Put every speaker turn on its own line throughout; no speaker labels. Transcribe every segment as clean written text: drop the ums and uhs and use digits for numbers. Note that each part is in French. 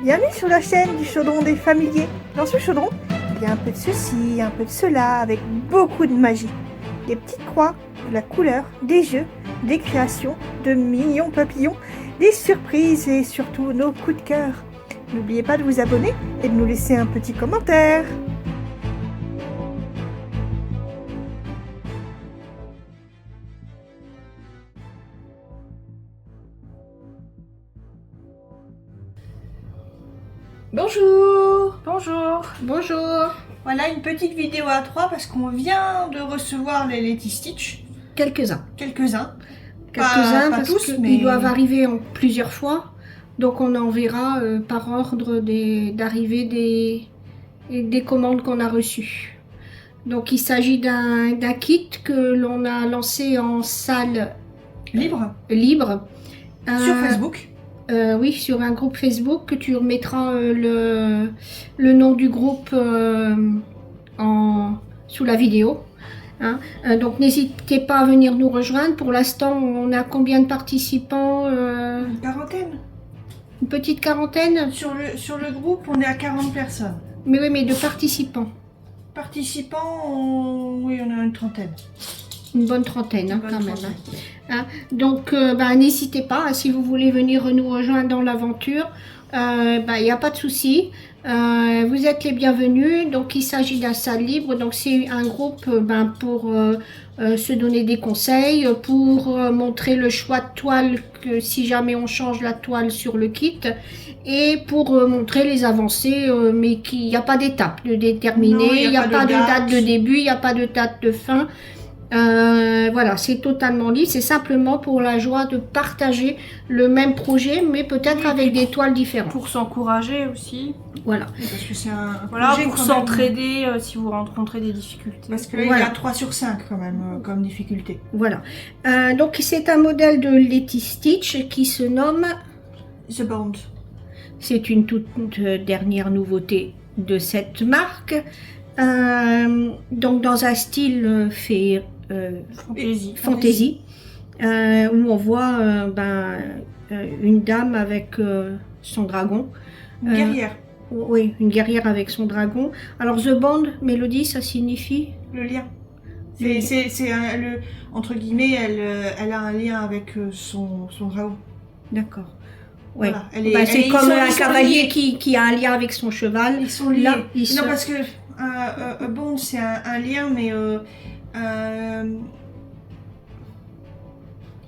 Bienvenue sur la chaîne du chaudron des familiers. Dans ce chaudron, il y a un peu de ceci, un peu de cela, avec beaucoup de magie. Des petites croix, de la couleur, des jeux, des créations, de mignons papillons, des surprises et surtout nos coups de cœur. N'oubliez pas de vous abonner et de nous laisser un petit commentaire. Bonjour.
Bonjour.
Bonjour. Voilà une petite vidéo à 3 parce qu'on vient de recevoir les Leti Stitch.
Quelques-uns.
Quelques-uns.
Quelques-uns
Pas
parce
tous,
qu'ils
mais
doivent arriver en plusieurs fois. Donc on enverra par ordre d'arrivée des commandes qu'on a reçues. Donc il s'agit d'un kit que l'on a lancé en salle
libre
sur
Facebook.
Oui, sur un groupe Facebook que tu remettras le nom du groupe sous la vidéo. Hein. Donc n'hésitez pas à venir nous rejoindre. Pour l'instant, on a combien de participants
Une quarantaine.
Une petite quarantaine.
Sur le groupe, on est à 40 personnes.
Mais oui, mais de participants.
Participants, oui, on a une trentaine.
Une bonne trentaine, hein, quand même. Hein. Donc, n'hésitez pas, hein, si vous voulez venir nous rejoindre dans l'aventure, il n'y a pas de souci. Vous êtes les bienvenus. Donc, il s'agit d'un salle libre. Donc, c'est un groupe pour se donner des conseils, pour montrer le choix de toile, que si jamais on change la toile sur le kit, et pour montrer les avancées, mais qu'il n'y a pas d'étape de déterminer, il n'y a pas de date de début, il n'y a pas de date de fin. Voilà, c'est totalement libre, c'est simplement pour la joie de partager le même projet, mais peut-être avec des toiles différentes.
Pour s'encourager aussi.
Voilà.
Parce que c'est un
Voilà,
projet
pour s'entraider si vous rencontrez des difficultés.
Parce qu'il y a 3 sur 5 quand même comme difficulté.
Voilà. Donc c'est un modèle de Leti Stitch qui se nomme
The Bond. C'est
une toute dernière nouveauté de cette marque. Donc dans un style fait fantasy, où on voit une dame avec son dragon.
Une guerrière.
Oui, une guerrière avec son dragon. Alors The Bond, Mélodie, ça signifie
le lien. C'est entre guillemets, elle a un lien avec son dragon.
D'accord. Ouais.
Voilà.
C'est comme un cavalier qui a un lien avec son cheval.
Ils sont liés. Là, non, parce que Bond, c'est un lien, mais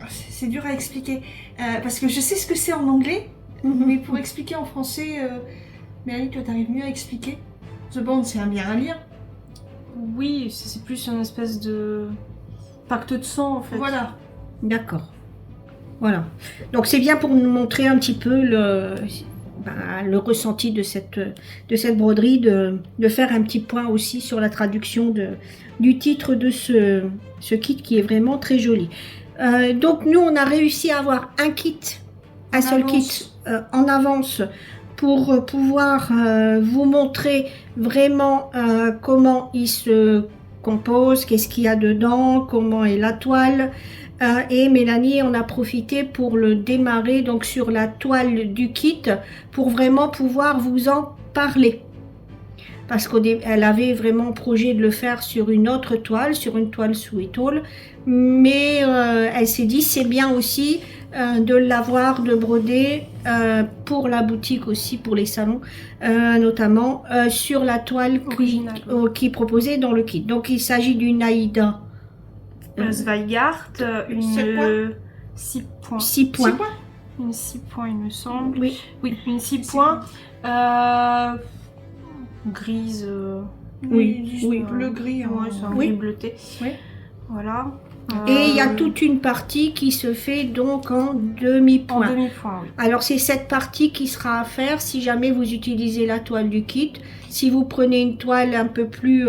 c'est dur à expliquer. Parce que je sais ce que c'est en anglais, mais pour expliquer en français, Mélanie, toi, t'arrives mieux à expliquer. The Bond, c'est bien un lien.
Oui, c'est plus une espèce de pacte de sang, en fait.
Voilà.
D'accord. Voilà. Donc c'est bien pour nous montrer un petit peu le ressenti de cette broderie, de faire un petit point aussi sur la traduction du titre de ce kit qui est vraiment très joli. Donc nous on a réussi à avoir un seul kit en avance pour pouvoir vous montrer vraiment comment il se compose, qu'est-ce qu'il y a dedans, comment est la toile. Et Mélanie en a profité pour le démarrer donc sur la toile du kit pour vraiment pouvoir vous en parler. Parce qu'elle avait vraiment projet de le faire sur une autre toile, sur une toile sous étole. Mais elle s'est dit c'est bien aussi de l'avoir, de broder pour la boutique aussi, pour les salons, notamment sur la toile qui est proposée dans le kit. Donc il s'agit d'une Aïda.
Zweigart, une 6 points.
6 points.
Une 6 points, il me semble.
Oui,
une 6 points. Grise.
Oui, bleu-gris.
C'est un gris bleuté.
Oui.
Voilà.
Et il y a toute une partie qui se fait donc en demi-point.
En demi-point, oui.
Alors c'est cette partie qui sera à faire si jamais vous utilisez la toile du kit. Si vous prenez une toile un peu plus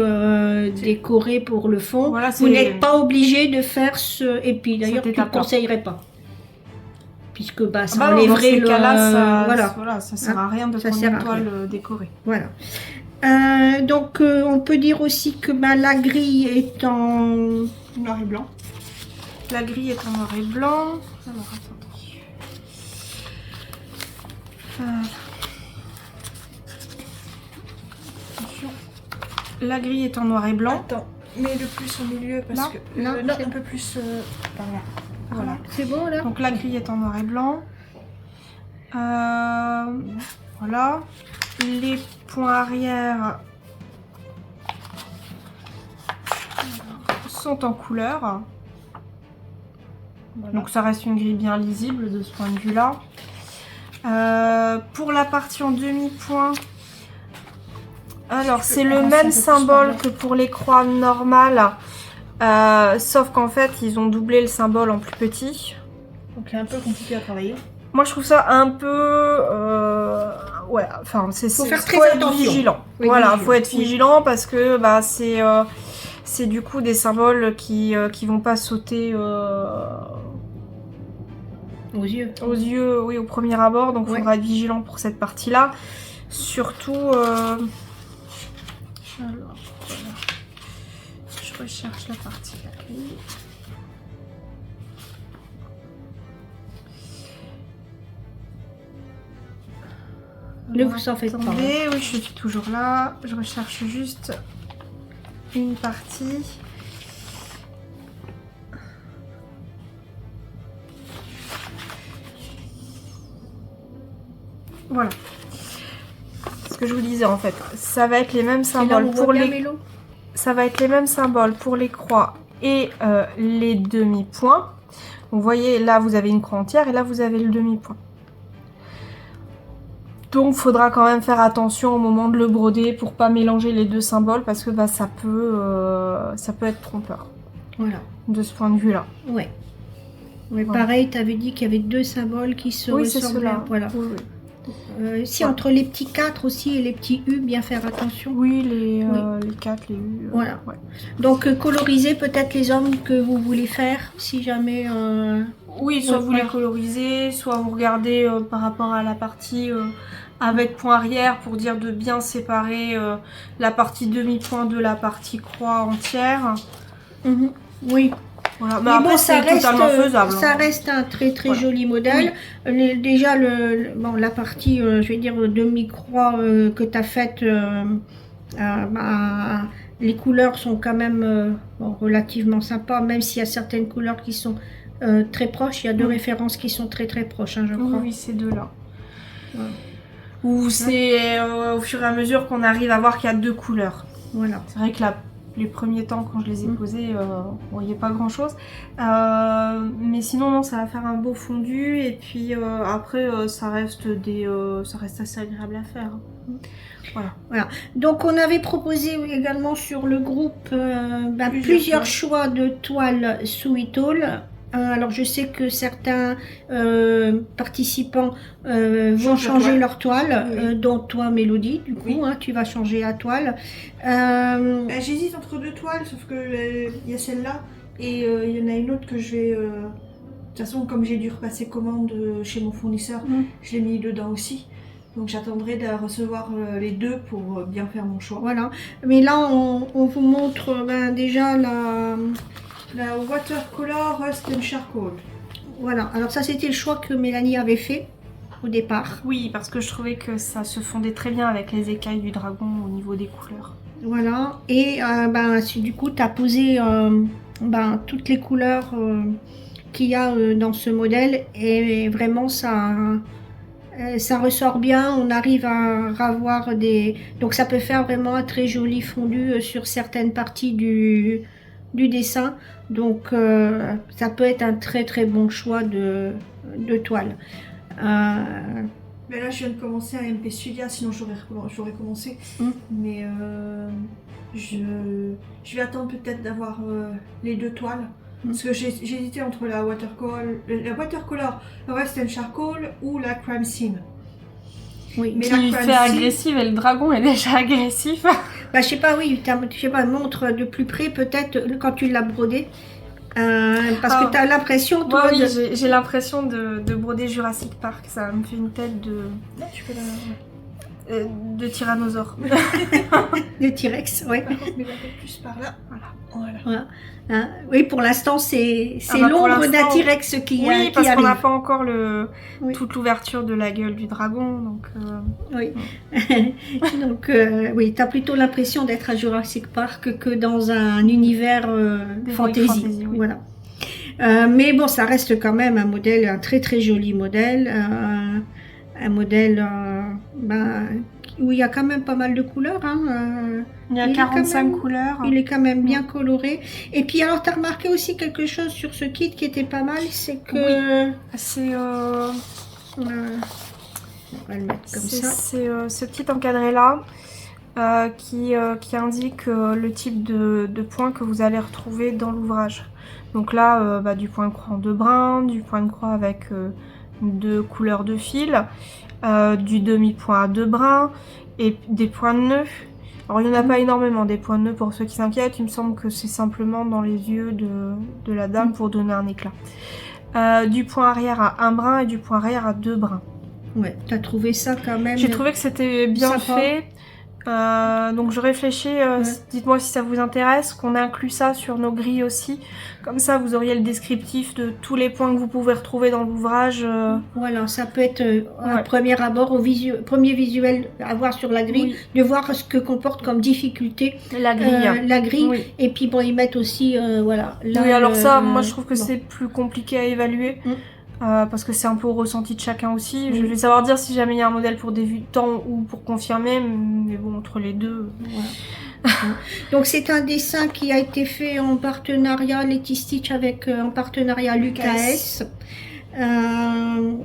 décorée pour le fond,
voilà,
vous n'êtes pas obligé de faire ce... Et puis d'ailleurs, tu ne conseillerais pas. Puisque ça enlèverait le...
Voilà, ça sert à rien de prendre une toile décorée.
Voilà. Donc on peut dire aussi que la grille est en
noir et blanc.
La grille est en noir et blanc. Alors attendez. la grille est en noir et blanc.
Attends, mets le plus au milieu parce
Là
que...
Là,
non,
c'est-
un peu plus par là. Voilà.
C'est bon là?
Donc la grille est en noir et blanc. Voilà. Les points arrière sont en couleur.
Voilà.
Donc ça reste une grille bien lisible de ce point de vue-là. Pour la partie en demi-point, alors c'est le
avancer un peu
même
plus
symbole
par là.
que pour les croix normales, sauf qu'en fait ils ont doublé le symbole en plus petit.
Donc c'est un peu compliqué à travailler.
Moi je trouve ça un peu... ouais, enfin
Faut faire très
être
attention.
vigilant.
Oui,
Voilà,
vigilant.
faut être
Oui.
vigilant parce que bah, c'est du coup des symboles qui vont pas sauter
Aux yeux.
aux yeux, oui, au premier abord, donc il
Ouais.
faudra être vigilant pour cette partie-là. Surtout... alors, voilà. Je recherche la partie de la grille.
Ne vous en faites pas.
Attendez, oui, je suis toujours là. Je recherche juste une partie. Voilà. Ce que je vous disais en fait, ça va être les mêmes
C'est là où
symboles
on voit
pour
bien
les,
Mélo.
ça va être les mêmes symboles pour les croix et les demi-points. Vous voyez, là vous avez une croix entière et là vous avez le demi-point. Donc, faudra quand même faire attention au moment de le broder pour pas mélanger les deux symboles parce que bah, ça peut être trompeur
Voilà.
de ce point de vue-là.
Ouais. Ouais,
Voilà.
pareil, tu avais dit qu'il y avait deux symboles qui se
Oui, c'est
ressemblaient.
cela.
Voilà.
Oui, oui.
Si
Ouais.
entre les petits 4 aussi et les petits U, bien faire attention.
Oui, les 4, les U.
Voilà.
Ouais.
Donc coloriser peut-être les hommes que vous voulez faire, si jamais.
Oui, soit
Ouais,
vous les
voilà.
colorisez, soit vous regardez par rapport à la partie avec point arrière pour dire de bien séparer la partie demi-point de la partie croix entière.
Mhm. Oui.
Voilà. Mais
Mais
après,
bon,
c'est totalement faisable.
ça
hein.
reste un très très
Voilà.
joli modèle. Déjà, bon, la partie, je vais dire, demi-croix que tu as faite, bah, les couleurs sont quand même bon, relativement sympas, même s'il y a certaines couleurs qui sont très proches. Il y a deux
Oui.
références qui sont très très proches, hein, je
Oui,
crois.
oui, ces deux-là.
Ouais.
Ou c'est au fur et à mesure qu'on arrive à voir qu'il y a deux couleurs.
Voilà.
C'est vrai que les premiers temps, quand je les ai posés, on voyait pas grand-chose. Mais sinon, non, ça va faire un beau fondu. Et puis après, ça reste assez agréable à faire. Voilà.
Donc on avait proposé également sur le groupe plusieurs
Plusieurs
choix de toiles Sweetall. Alors je sais que certains participants vont
Change la
changer
toile.
leur toile,
Oui.
dont toi Mélodie, du coup,
Oui.
hein, tu vas changer la toile.
J'hésite entre deux toiles, sauf que il y a celle-là et il y en a une autre que je vais... De toute façon, comme j'ai dû repasser commande chez mon fournisseur,
Mm.
je l'ai mis dedans aussi. Donc j'attendrai de recevoir les deux pour bien faire mon choix.
Voilà. Mais là on vous montre déjà
La Watercolor Rust and Charcoal.
voilà. Alors ça c'était le choix que Mélanie avait fait au départ.
Oui, parce que je trouvais que ça se fondait très bien avec les écailles du dragon au niveau des couleurs.
Voilà, et du coup, tu as posé toutes les couleurs qu'il y a dans ce modèle, et vraiment, ça ressort bien. On arrive à avoir des... Donc, ça peut faire vraiment un très joli fondu sur certaines parties du dessin. Donc, ça peut être un très très bon choix de toile.
Mais là, je viens de commencer à MP Studia, sinon j'aurais commencé.
Mm.
Mais je vais attendre peut-être d'avoir les deux toiles. Parce que j'ai hésité entre la Watercolor Rust and Charcoal ou la Crime Scene.
Oui.
Mais
Qui
la
lui
Crime
fait
Scene-
agressive et le dragon est déjà agressif.
Je sais pas, oui, je sais pas, montre de plus près peut-être quand tu l'as brodé. Parce que tu as l'impression, toi,
Moi, oui, j'ai l'impression de broder Jurassic Park. Ça me fait une tête
Non, tu peux la...
de tyrannosaure.
de T-Rex, ouais.
Par contre, mais un peu plus par là.
Voilà.
Voilà.
Voilà. Hein, oui, pour l'instant, c'est
Pour
l'ombre d'un
l'instant,
T-Rex qui
Oui, parce qu'on n'a
arrive.
pas encore
Oui.
toute l'ouverture de la gueule du dragon, donc...
Oui. Donc, oui, tu as plutôt l'impression d'être à Jurassic Park que dans un univers
D'Heroic Fantasy, oui.
Voilà. Mais bon, ça reste quand même un modèle, un très très joli modèle. Un modèle où il y a quand même pas mal de couleurs. Hein,
Il y a
il est
45
quand même-
couleurs.
Il est quand même bien coloré. Et puis alors, tu as remarqué aussi quelque chose sur ce kit qui était pas mal, c'est que...
C'est
on va le mettre comme ça.
ce petit encadré-là qui indique le type de points que vous allez retrouver dans l'ouvrage. Donc là, du point de croix en 2 brins, du point de croix avec 2 couleurs de fil, du demi-point à 2 brins et des points de nœud. Alors il n'y en a pas énormément des points de nœud pour ceux qui s'inquiètent, il me semble que c'est simplement dans les yeux de la dame pour donner un éclat. Du point arrière à 1 brin et du point arrière à 2 brins.
Ouais, t'as trouvé ça quand même.
J'ai trouvé que c'était bien
sympa.
fait. Donc je réfléchis, dites-moi si ça vous intéresse, qu'on inclut ça sur nos grilles aussi. Comme ça, vous auriez le descriptif de tous les points que vous pouvez retrouver dans l'ouvrage.
Voilà, ça peut être un premier abord, premier visuel à voir sur la grille, de voir ce que comporte comme difficulté
La grille.
la grille.
Oui.
Et puis bon, ils mettent aussi, voilà. Là,
Oui, alors ça, moi je trouve que
bon.
c'est plus compliqué à évaluer. Parce que c'est un peu au ressenti de chacun aussi. Je vais savoir dire si jamais il y a un modèle pour débutants ou pour confirmer, mais bon, entre les deux.
Voilà. Donc c'est un dessin qui a été fait en partenariat Letty Stitch avec en partenariat Lucas.
On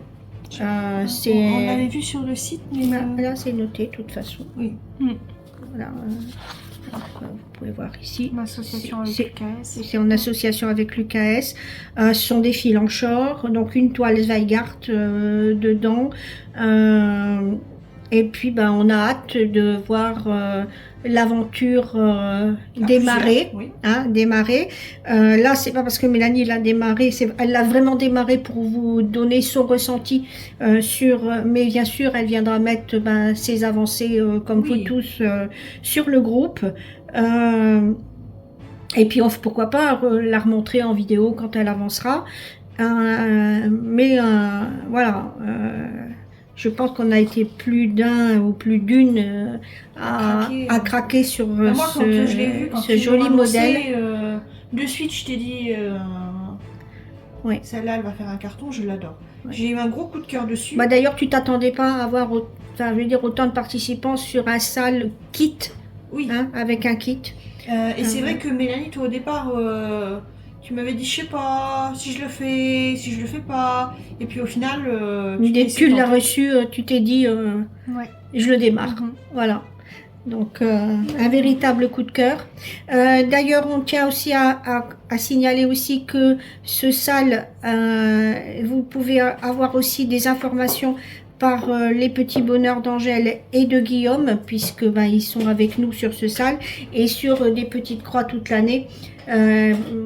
l'avait vu sur le site, mais
là c'est noté de toute façon.
Oui.
Voilà. Vous pouvez voir ici.
En association avec Lucas.
C'est en association avec Lucas. Ce sont des fils en short, donc une toile Zweigart dedans. Et puis on a hâte de voir l'aventure démarrer.
Oui.
Hein, démarrer. Là, c'est pas parce que Mélanie l'a démarré, elle l'a vraiment démarré pour vous donner son ressenti mais bien sûr, elle viendra mettre ses avancées comme vous tous sur le groupe. Et puis pourquoi pas la remontrer en vidéo quand elle avancera. Voilà. Je pense qu'on a été plus d'un ou plus d'une à craquer sur
moi, quand je l'ai vu,
ce joli modèle.
De suite, je t'ai dit, celle-là, elle va faire un carton, je l'adore. Ouais. J'ai eu un gros coup de cœur dessus.
D'ailleurs, tu t'attendais pas à avoir autant de participants sur un sale kit, avec un kit.
Et c'est vrai que Mélanie, toi au départ, tu m'avais dit, je sais pas si je le fais pas. Et puis au final,
dès que tu l'as reçu, tu t'es dit, je le démarre. Voilà. Donc un véritable coup de cœur. D'ailleurs, on tient aussi à signaler aussi que ce sale, vous pouvez avoir aussi des informations par les petits bonheurs d'Angèle et de Guillaume, puisque ils sont avec nous sur ce sale et sur des petites croix toute l'année.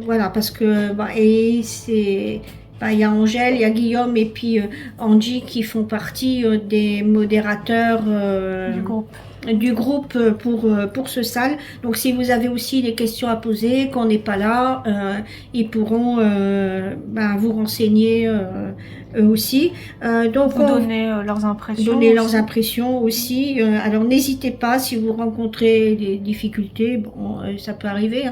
Voilà, parce que il y a Angèle, il y a Guillaume et puis Angie qui font partie des modérateurs du groupe pour ce sale. Donc si vous avez aussi des questions à poser, qu'on n'est pas là, ils pourront vous renseigner eux aussi. Donc
donner leurs impressions.
Donner leurs impressions aussi. Alors n'hésitez pas si vous rencontrez des difficultés, ça peut arriver.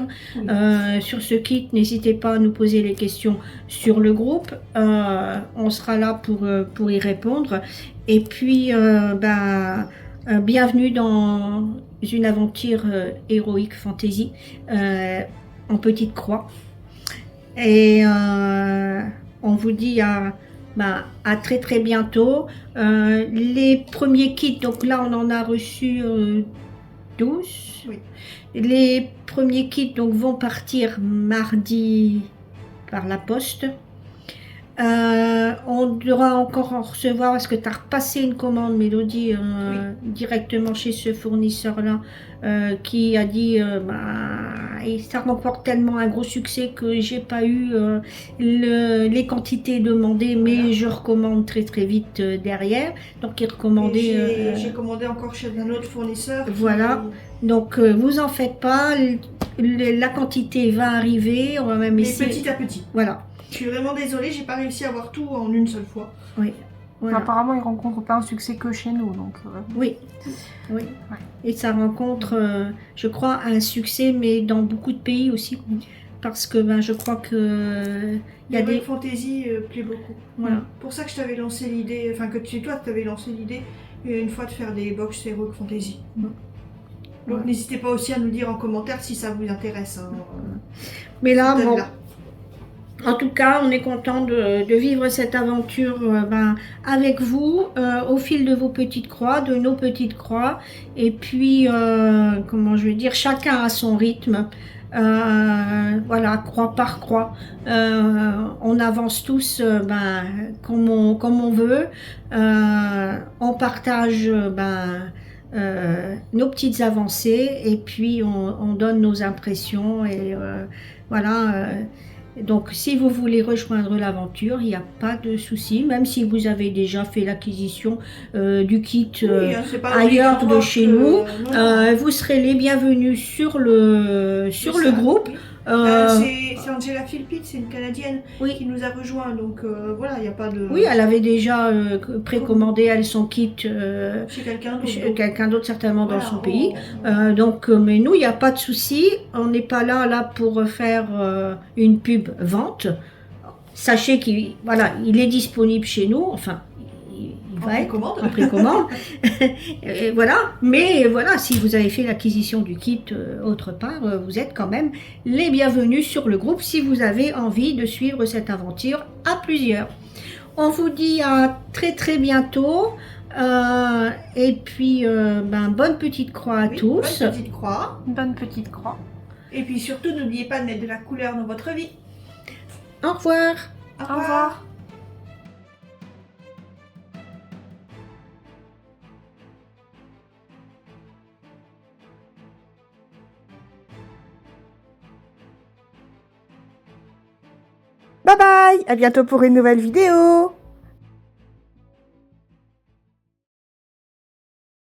Sur ce kit, n'hésitez pas à nous poser les questions sur le groupe. On sera là pour y répondre. Et puis bienvenue dans une aventure Heroic Fantasy en petite croix. Et on vous dit à très très bientôt. Les premiers kits, donc là on en a reçu 12.
Oui.
Les premiers kits vont partir mardi par la poste. On devra encore en recevoir parce que tu as repassé une commande, Mélodie, directement chez ce fournisseur-là, qui a dit et ça remporte tellement un gros succès que j'ai pas eu les quantités demandées, mais
Voilà.
je recommande très très vite derrière. Donc il
Et
recommandait.
j'ai commandé encore chez un autre fournisseur.
Voilà. Donc vous en faites pas, la quantité va arriver, on va même
Mais
essayer.
petit à petit.
Voilà.
Je suis vraiment désolée, j'ai pas réussi à avoir tout en une seule fois.
Oui. Voilà.
Apparemment, ils rencontrent pas un succès que chez nous, donc.
Oui, oui. Et ça rencontre, je crois, un succès, mais dans beaucoup de pays aussi, parce que je crois que il y a des
Fantasy plaît beaucoup.
voilà.
Pour ça que je t'avais lancé l'idée, enfin que toi t'avais lancé l'idée une fois de faire des box Heroic Fantasy. Donc n'hésitez pas aussi à nous dire en commentaire si ça vous intéresse. Hein.
Mais là, bon. En tout cas, on est content de vivre cette aventure avec vous, au fil de vos petites croix, de nos petites croix. Et puis, comment je vais dire, chacun a son rythme. Voilà, croix par croix. On avance tous comme on veut. On partage nos petites avancées et puis on donne nos impressions. Et voilà. Donc, si vous voulez rejoindre l'aventure, il n'y a pas de souci, même si vous avez déjà fait l'acquisition du kit ailleurs de chez nous, vous serez les bienvenus sur le groupe.
C'est Angela Philpitt, c'est une Canadienne qui nous a rejoint, donc voilà, il n'y a pas de...
Oui, elle avait déjà précommandé elle son kit
chez
quelqu'un d'autre certainement dans son pays. Donc, mais nous, il n'y a pas de souci. On n'est pas là pour faire une pub vente. Sachez qu'il il est disponible chez nous. Enfin, il va être en précommande. Voilà. Mais voilà, si vous avez fait l'acquisition du kit autre part, vous êtes quand même les bienvenus sur le groupe si vous avez envie de suivre cette aventure à plusieurs. On vous dit à très très bientôt. Et puis, bonne petite croix à tous.
Bonne petite croix.
Bonne petite croix.
Et puis surtout, n'oubliez pas de mettre de la couleur dans votre vie.
Au revoir.
Au revoir. Bye bye, à bientôt pour une nouvelle vidéo.